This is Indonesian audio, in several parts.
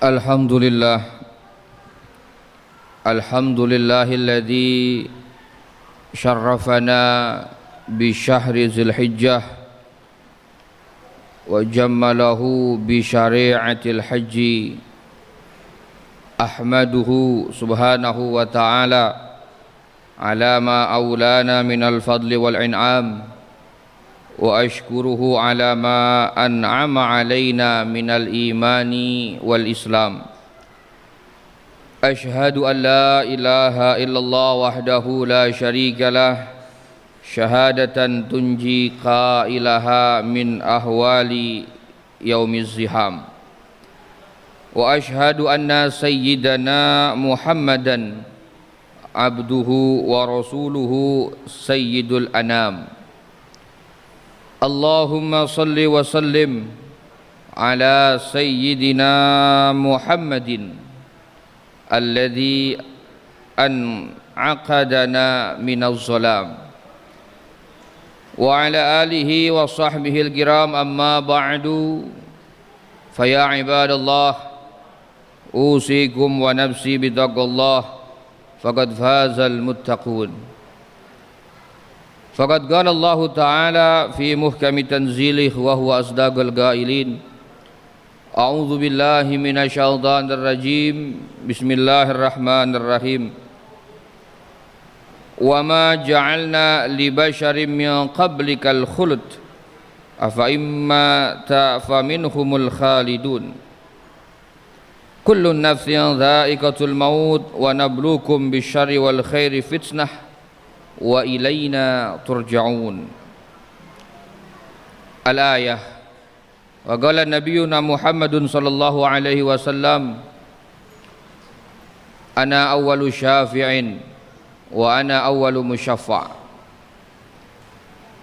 Alhamdulillah, alhamdulillahilladzi syarrafana bi syahri Dzulhijjah wa jammalahu bi syari'atil haji. Ahmaduhu subhanahu wa ta'ala ala ma aulana minal fadli wal in'am wa ashkuruhu ala ma an'ama alaina minal imani wal islam. Ashhadu an la ilaha illallah wahdahu la syarika lah, syahadatan tunji qailaha min ahwali yaumiz ziham. Wa ashhadu anna sayyidana Muhammadan abduhu wa rasuluhu sayyidul anam. Allahumma salli wa sallim ala sayyidina Muhammadin alladhi an'aqadana minaz zalam wa ala alihi wa sahbihi al-kiram, amma ba'du. Faya ibadallah, usikum wa nafsi bitaqwallah, faqad fazal muttaqun. Faqad qala Allah Ta'ala fi muhkami tanzilih wa huwa asdaqul qailin. A'udzu billahi minasy syaithanir rajim. Bismillahirrahmanirrahim. Wa ma ja'alna li basharin min qablikal khuld afa imma ta'fa minhumul khalidun. Kullu nafsin dha'iqatul maut wa nabluukum bisyarri wal khairi fitnah wa ilaina turja'un. Al-ayah. Wa qala nabiyuna Muhammadun sallallahu alaihi wasallam, ana awwalu syafi'in wa ana awwalu musyaffa'.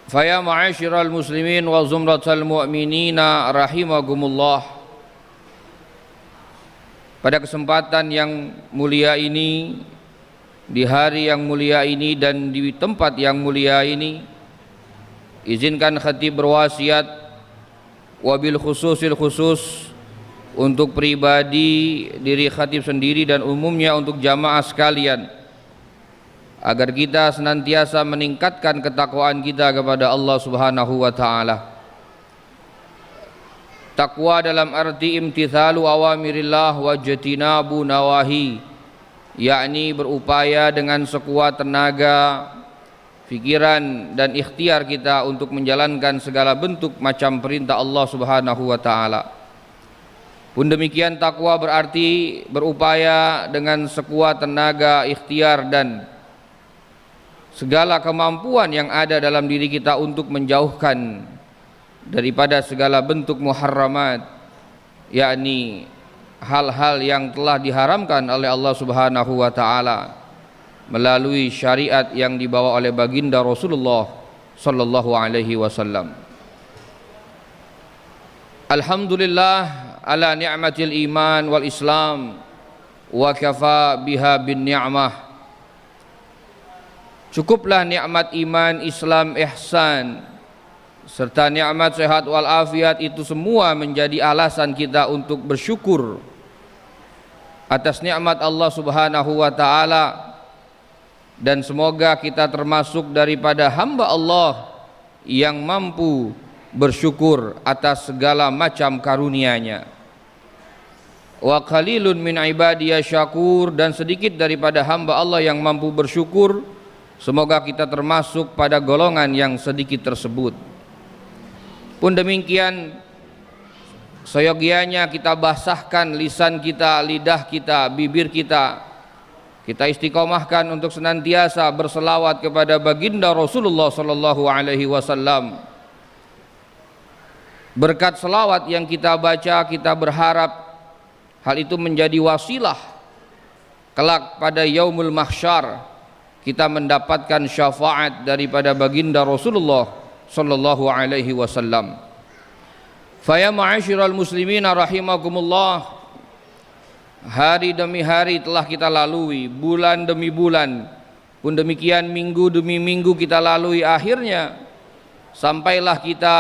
Faya ma'asyiral muslimin wa zumratal mu'minina rahimakumullah. Pada kesempatan yang mulia ini, di hari yang mulia ini dan di tempat yang mulia ini, izinkan khatib berwasiat wabil khususil khusus untuk pribadi diri khatib sendiri dan umumnya untuk jamaah sekalian, agar kita senantiasa meningkatkan ketakwaan kita kepada Allah Subhanahu wa ta'ala. Takwa dalam arti imtithalu awamirillah wa jatinabu nawahi, yakni berupaya dengan sekuat tenaga, fikiran dan ikhtiar kita untuk menjalankan segala bentuk macam perintah Allah Subhanahu wa ta'ala. Pun demikian takwa berarti berupaya dengan sekuat tenaga, ikhtiar dan segala kemampuan yang ada dalam diri kita untuk menjauhkan daripada segala bentuk muharramat, yakni hal-hal yang telah diharamkan oleh Allah Subhanahu wa ta'ala melalui syariat yang dibawa oleh baginda Rasulullah sallallahu alaihi wasallam. Alhamdulillah ala ni'matil iman wal islam wa kafa biha bin ni'mah. Cukuplah nikmat iman, Islam, ihsan serta nikmat sehat wal afiat, itu semua menjadi alasan kita untuk bersyukur atas nikmat Allah Subhanahu wa ta'ala, dan semoga kita termasuk daripada hamba Allah yang mampu bersyukur atas segala macam karunia-Nya. Wa qalilun min ibadiya syakur, dan sedikit daripada hamba Allah yang mampu bersyukur. Semoga kita termasuk pada golongan yang sedikit tersebut. Pun demikian, seyogianya kita basahkan lisan kita, lidah kita, bibir kita. Kita istiqomahkan untuk senantiasa berselawat kepada baginda Rasulullah sallallahu alaihi wasallam. Berkat selawat yang kita baca, kita berharap hal itu menjadi wasilah kelak pada yaumul mahsyar, kita mendapatkan syafaat daripada baginda Rasulullah sallallahu alaihi wasallam. Faya ma'asyiral muslimina rahimakumullah, hari demi hari telah kita lalui, bulan demi bulan, pun demikian minggu demi minggu kita lalui. Akhirnya sampailah kita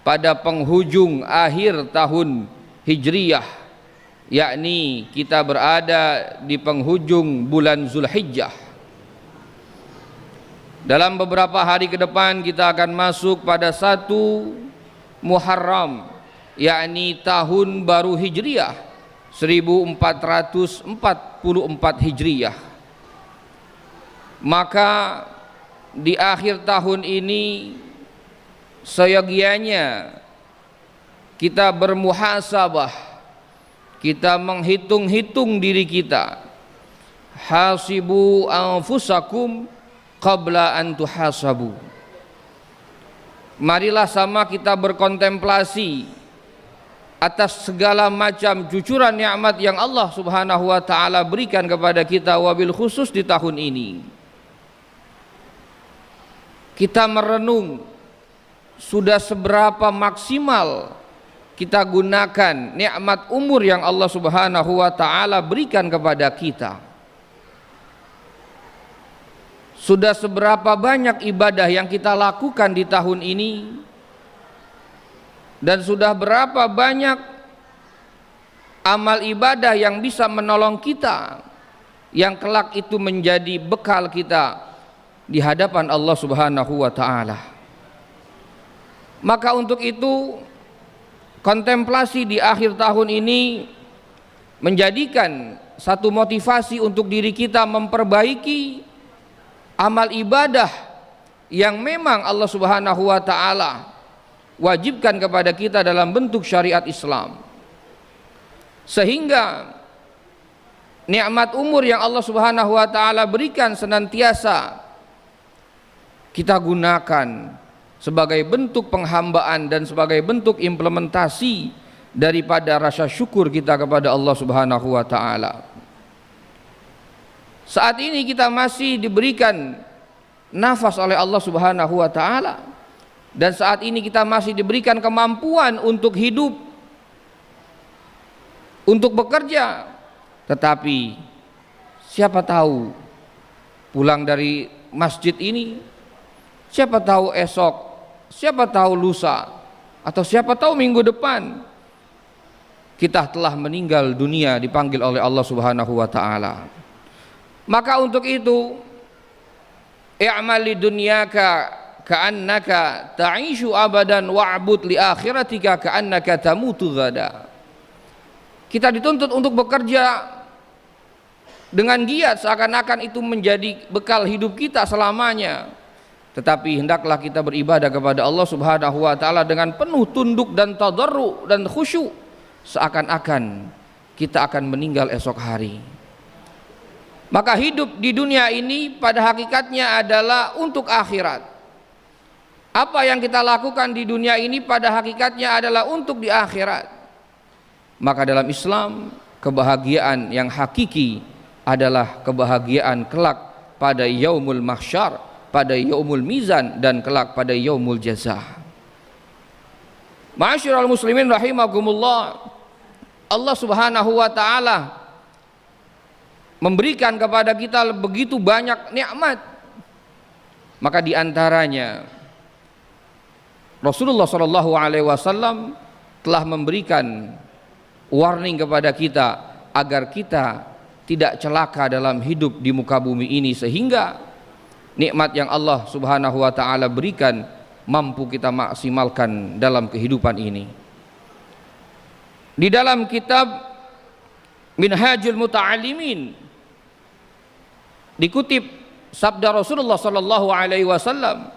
pada penghujung akhir tahun Hijriyah, yakni kita berada di penghujung bulan Zulhijjah. Dalam beberapa hari ke depan kita akan masuk pada 1 Muharram, yakni tahun baru Hijriah 1444 Hijriah. Maka di akhir tahun ini seyogianya kita bermuhasabah, kita menghitung-hitung diri kita. Hasibu anfusakum qabla an tuhasabu. Marilah sama kita berkontemplasi atas segala macam cucuran nikmat yang Allah Subhanahu wa taala berikan kepada kita, wabil khusus di tahun ini. Kita merenung sudah seberapa maksimal kita gunakan nikmat umur yang Allah Subhanahu wa taala berikan kepada kita. Sudah seberapa banyak ibadah yang kita lakukan di tahun ini, dan sudah berapa banyak amal ibadah yang bisa menolong kita, yang kelak itu menjadi bekal kita di hadapan Allah Subhanahu wa taala. Maka untuk itu kontemplasi di akhir tahun ini menjadikan satu motivasi untuk diri kita memperbaiki amal ibadah yang memang Allah Subhanahu wa taala wajibkan kepada kita dalam bentuk syariat Islam, sehingga nikmat umur yang Allah Subhanahu wa taala berikan senantiasa kita gunakan sebagai bentuk penghambaan dan sebagai bentuk implementasi daripada rasa syukur kita kepada Allah Subhanahu wa taala. Saat ini kita masih diberikan nafas oleh Allah Subhanahu wa taala, dan saat ini kita masih diberikan kemampuan untuk hidup, untuk bekerja. Tetapi siapa tahu pulang dari masjid ini, siapa tahu esok, siapa tahu lusa, atau siapa tahu minggu depan kita telah meninggal dunia, dipanggil oleh Allah Subhanahu wa taala. Maka untuk itu, i'mal li dunyaka ka'annaka ta'ishu abadan wa'bud li akhiratika ka'annaka tamutu ghada. Kita dituntut untuk bekerja dengan giat seakan-akan itu menjadi bekal hidup kita selamanya. Tetapi hendaklah kita beribadah kepada Allah Subhanahu wa taala dengan penuh tunduk dan tadarru dan khusyuk, seakan-akan kita akan meninggal esok hari. Maka hidup di dunia ini pada hakikatnya adalah untuk akhirat. Apa yang kita lakukan di dunia ini pada hakikatnya adalah untuk di akhirat. Maka dalam Islam, kebahagiaan yang hakiki adalah kebahagiaan kelak pada yaumul mahsyar, pada yaumul mizan, dan kelak pada yaumul jazaa. Ma'asyiral muslimin rahimakumullah, Allah Subhanahu wa taala memberikan kepada kita begitu banyak nikmat. Maka diantaranya Rasulullah SAW telah memberikan warning kepada kita agar kita tidak celaka dalam hidup di muka bumi ini, sehingga nikmat yang Allah Subhanahu wa taala berikan mampu kita maksimalkan dalam kehidupan ini. Di dalam kitab Minhajul Muta'allimin dikutip sabda Rasulullah sallallahu alaihi wasallam.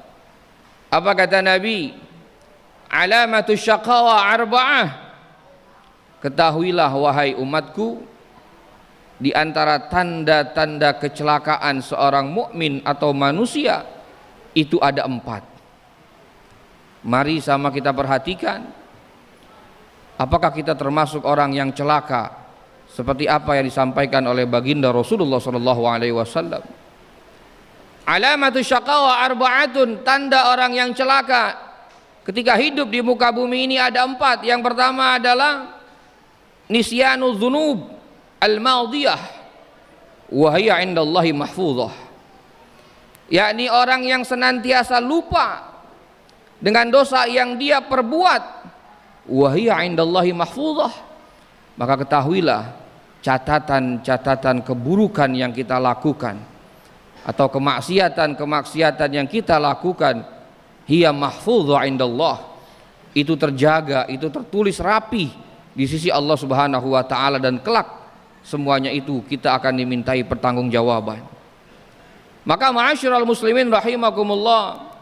Apa kata Nabi? Alamatus syaqawa arba'ah. Ketahuilah wahai umatku, di antara tanda-tanda kecelakaan seorang mukmin atau manusia itu ada 4. Mari sama kita perhatikan, apakah kita termasuk orang yang celaka seperti apa yang disampaikan oleh baginda Rasulullah sallallahu alaihi wasallam. Alamatu syaqawa arba'atun, tanda orang yang celaka ketika hidup di muka bumi ini ada 4. Yang pertama adalah nisyanu dzunub al-madiyah wa hiya 'indallahi mahfuzah. Yakni orang yang senantiasa lupa dengan dosa yang dia perbuat, wa hiya 'indallahi mahfuzah, maka ketahuilah catatan-catatan keburukan yang kita lakukan atau kemaksiatan-kemaksiatan yang kita lakukan, hiya mahfudhu indallah, itu terjaga, itu tertulis rapi di sisi Allah Subhanahu wa taala, dan kelak semuanya itu kita akan dimintai pertanggungjawaban. Maka ma'asyiral muslimin rahimakumullah,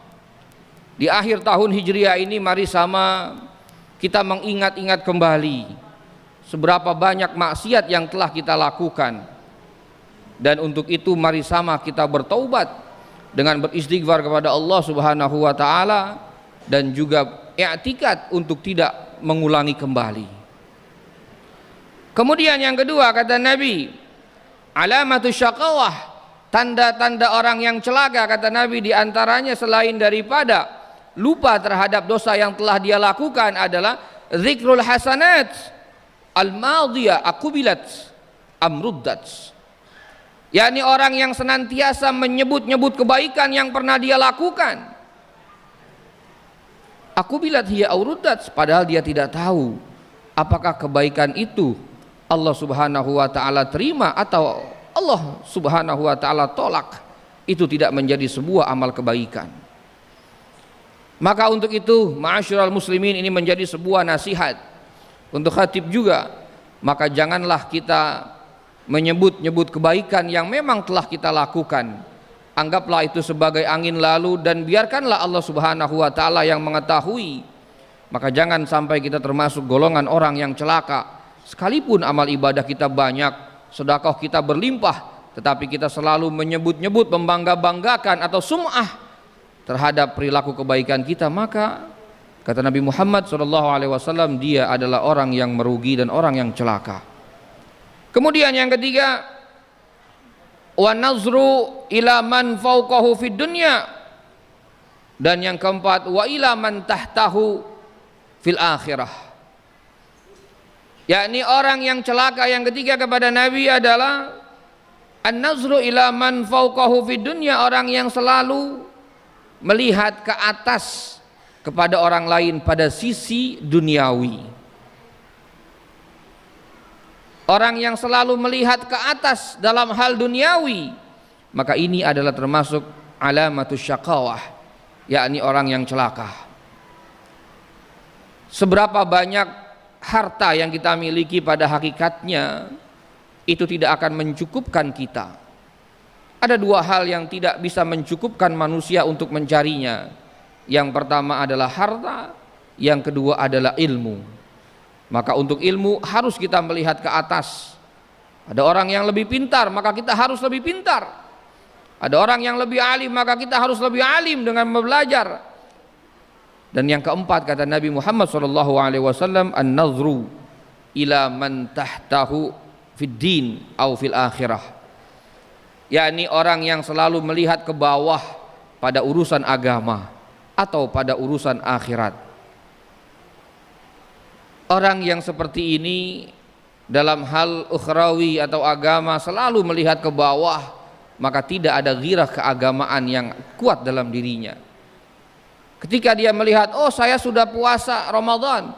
di akhir tahun Hijriah ini mari sama kita mengingat-ingat kembali seberapa banyak maksiat yang telah kita lakukan, dan untuk itu mari sama kita bertaubat dengan beristighfar kepada Allah Subhanahu wa taala, dan juga i'tikad untuk tidak mengulangi kembali. Kemudian yang kedua kata Nabi, alamatus syaqawah, tanda-tanda orang yang celaka kata Nabi, diantaranya selain daripada lupa terhadap dosa yang telah dia lakukan adalah zikrul hasanat al-madiyah akubilat amruddat, yakni orang yang senantiasa menyebut-nyebut kebaikan yang pernah dia lakukan. Akubilat hiya auruddat, padahal dia tidak tahu apakah kebaikan itu Allah Subhanahu wa taala terima atau Allah Subhanahu wa taala tolak. Itu tidak menjadi sebuah amal kebaikan. Maka untuk itu ma'asyiral muslimin, ini menjadi sebuah nasihat untuk khatib juga. Maka janganlah kita menyebut-nyebut kebaikan yang memang telah kita lakukan, anggaplah itu sebagai angin lalu dan biarkanlah Allah Subhanahu wa taala yang mengetahui. Maka jangan sampai kita termasuk golongan orang yang celaka. Sekalipun amal ibadah kita banyak, sedekah kita berlimpah, tetapi kita selalu menyebut-nyebut, membangga-banggakan atau sum'ah terhadap perilaku kebaikan kita, maka kata Nabi Muhammad SAW, dia adalah orang yang merugi dan orang yang celaka. Kemudian yang ketiga, wa nazru ila man fawqahu fid dunya, dan yang keempat, wa ila man tahtahu fil akhirah, yakni orang yang celaka yang ketiga kepada Nabi adalah an-nazru ila man fawqahu fid dunya, orang yang selalu melihat ke atas kepada orang lain pada sisi duniawi. Orang yang selalu melihat ke atas dalam hal duniawi, maka ini adalah termasuk alamatus syaqawah, yakni orang yang celaka. Seberapa banyak harta yang kita miliki pada hakikatnya itu tidak akan mencukupkan kita. Ada dua hal yang tidak bisa mencukupkan manusia untuk mencarinya. Yang pertama adalah harta, yang kedua adalah ilmu. Maka untuk ilmu harus kita melihat ke atas. Ada orang yang lebih pintar, maka kita harus lebih pintar. Ada orang yang lebih alim, maka kita harus lebih alim dengan belajar. Dan yang keempat kata Nabi Muhammad SAW, an-nazru ila man tahtahu fid din au fil akhirah, yakni orang yang selalu melihat ke bawah pada urusan agama atau pada urusan akhirat. Orang yang seperti ini dalam hal ukhrawi atau agama selalu melihat ke bawah, maka tidak ada ghirah keagamaan yang kuat dalam dirinya. Ketika dia melihat, oh saya sudah puasa Ramadan,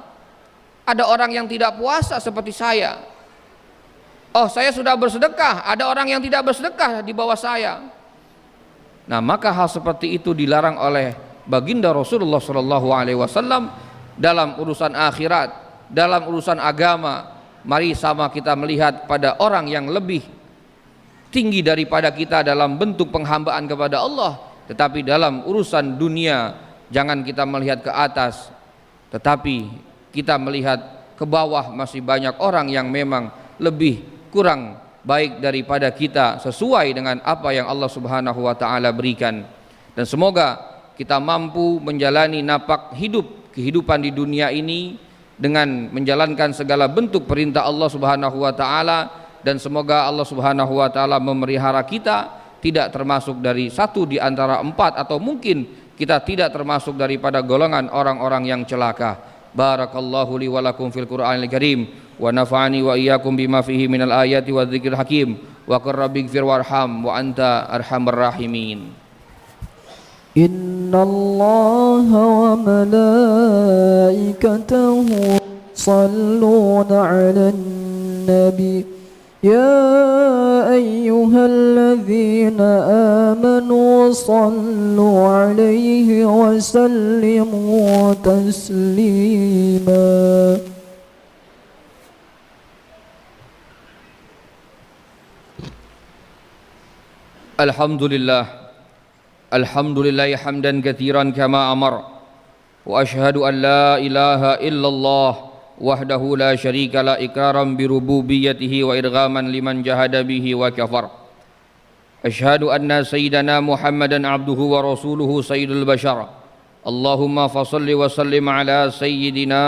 ada orang yang tidak puasa seperti saya. Oh saya sudah bersedekah, ada orang yang tidak bersedekah di bawah saya. Nah maka hal seperti itu dilarang oleh baginda Rasulullah SAW dalam urusan akhirat, dalam urusan agama. Mari sama kita melihat pada orang yang lebih tinggi daripada kita dalam bentuk penghambaan kepada Allah. Tetapi dalam urusan dunia jangan kita melihat ke atas, tetapi kita melihat ke bawah. Masih banyak orang yang memang lebih kurang baik daripada kita sesuai dengan apa yang Allah Subhanahu wa taala berikan. Dan semoga kita mampu menjalani napak kehidupan di dunia ini dengan menjalankan segala bentuk perintah Allah Subhanahu wa taala, dan semoga Allah Subhanahu wa taala memelihara kita tidak termasuk dari satu di antara empat, atau mungkin kita tidak termasuk daripada golongan orang-orang yang celaka. Barakallahu li wa lakum fil Qur'anil Karim wa nafa'ani wa iyyakum bima fihi minal ayati wa dzikril hakim wa qur rabbighfir warham wa anta arhamar rahimin. Innallaha wa malaikatahu yusalluna 'alan النبي يا أيها الذين آمنوا صلوا عليه وسلموا تسليما. الحمد لله حمدا كثيرا كما أمر وأشهد أن لا إله إلا الله وحده لا شريك له إقرارا بربوبيته وإرغاما لمن جهد به وكفر. أشهد أن سيدنا محمدا عبده ورسوله سيد البشر. اللهم فصل وسلم على سيدنا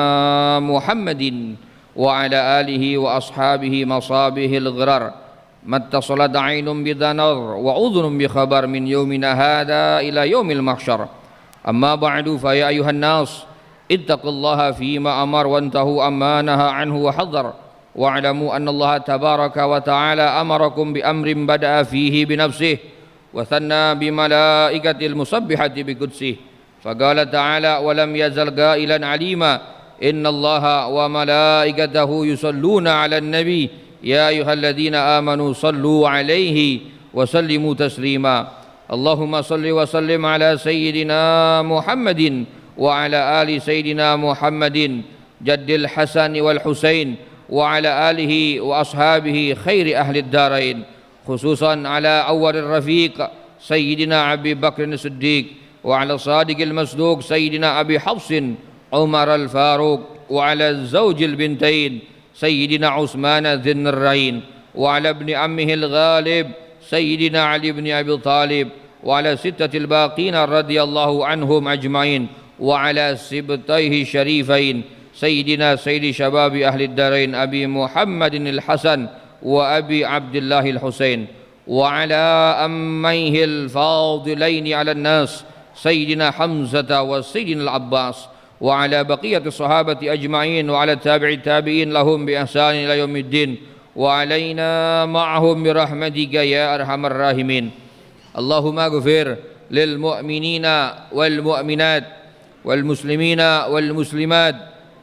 محمد وعلى آله وأصحابه مصابه الغرر ما اتصلت عين بذنر وأذن بخبر من يومنا هذا إلى يوم المحشر. أما بعد فيا أيها الناس اتقوا الله فيما أمر وانتهوا عما نهى عنه وحذر واعلموا أن الله تبارك وتعالى أمركم بأمر بدأ فيه بنفسه وثنى بملائكة المسبحة بقدسه فقال تعالى ولم يزل قائلا عليما إن الله وملائكته يصلون على النبي يا أيها الذين آمنوا صلوا عليه وسلموا تسليما. اللهم صل وسلم على سيدنا محمد وعلى آل سيدنا محمد جد الحسن والحسين وعلى آله وأصحابه خير أهل الدارين خصوصا على أول الرفيق سيدنا أبي بكر الصديق وعلى الصادق المصدوق سيدنا أبي حفص عمر الفاروق وعلى الزوج البنتين سيدنا عثمان ذي النورين وعلى ابن عمه الغالب سيدنا علي بن أبي طالب وعلى ستة الباقين رضي الله عنهم أجمعين وعلى سبطيه الشريفين سيدنا سيد شباب أهل الدارين أبي محمد الحسن وأبي عبد الله الحسين وعلى أميه الفاضلين على الناس سيدنا حمزة وسيدنا العباس وعلى بقية الصحابة أجمعين وعلى التابعين لهم بإحسان إلى يوم الدين وعلينا معهم برحمتك يا أرحم الراحمين. اللهم اغفر للمؤمنين والمؤمنات والمسلمين والمسلمات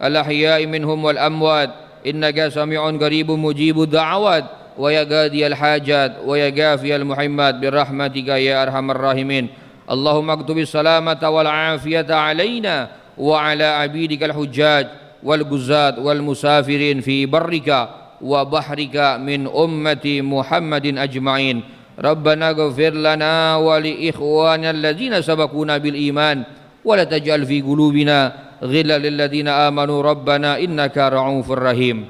الأحياء منهم والأموات إنك سميع قريب مجيب الدعوات ويا قاضي الحاجات ويا كافي المحمات برحمتك يا أرحم الراحمين. اللهم اكتب السلامة والعافية علينا وعلى عبيدك الحجاج والجزاة والمسافرين في برك وبحرك من أمة محمد أجمعين. ربنا اغفر لنا ولإخواننا الذين سبقونا بالإيمان ولا تجعل في قلوبنا غلا للذين آمنوا ربنا إنك رؤوف رحيم.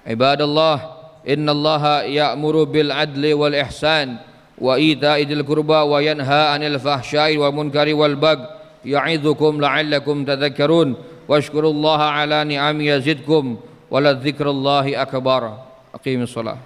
عباد الله إن الله يأمر بالعدل والإحسان وإيتاء ذي القربى وينهى عن الفحشاء والمنكر والبغي يعظكم لعلكم تذكرون واشكروا الله على نعم يزدكم ولذكر الله أكبر. أقيموا الصلاة.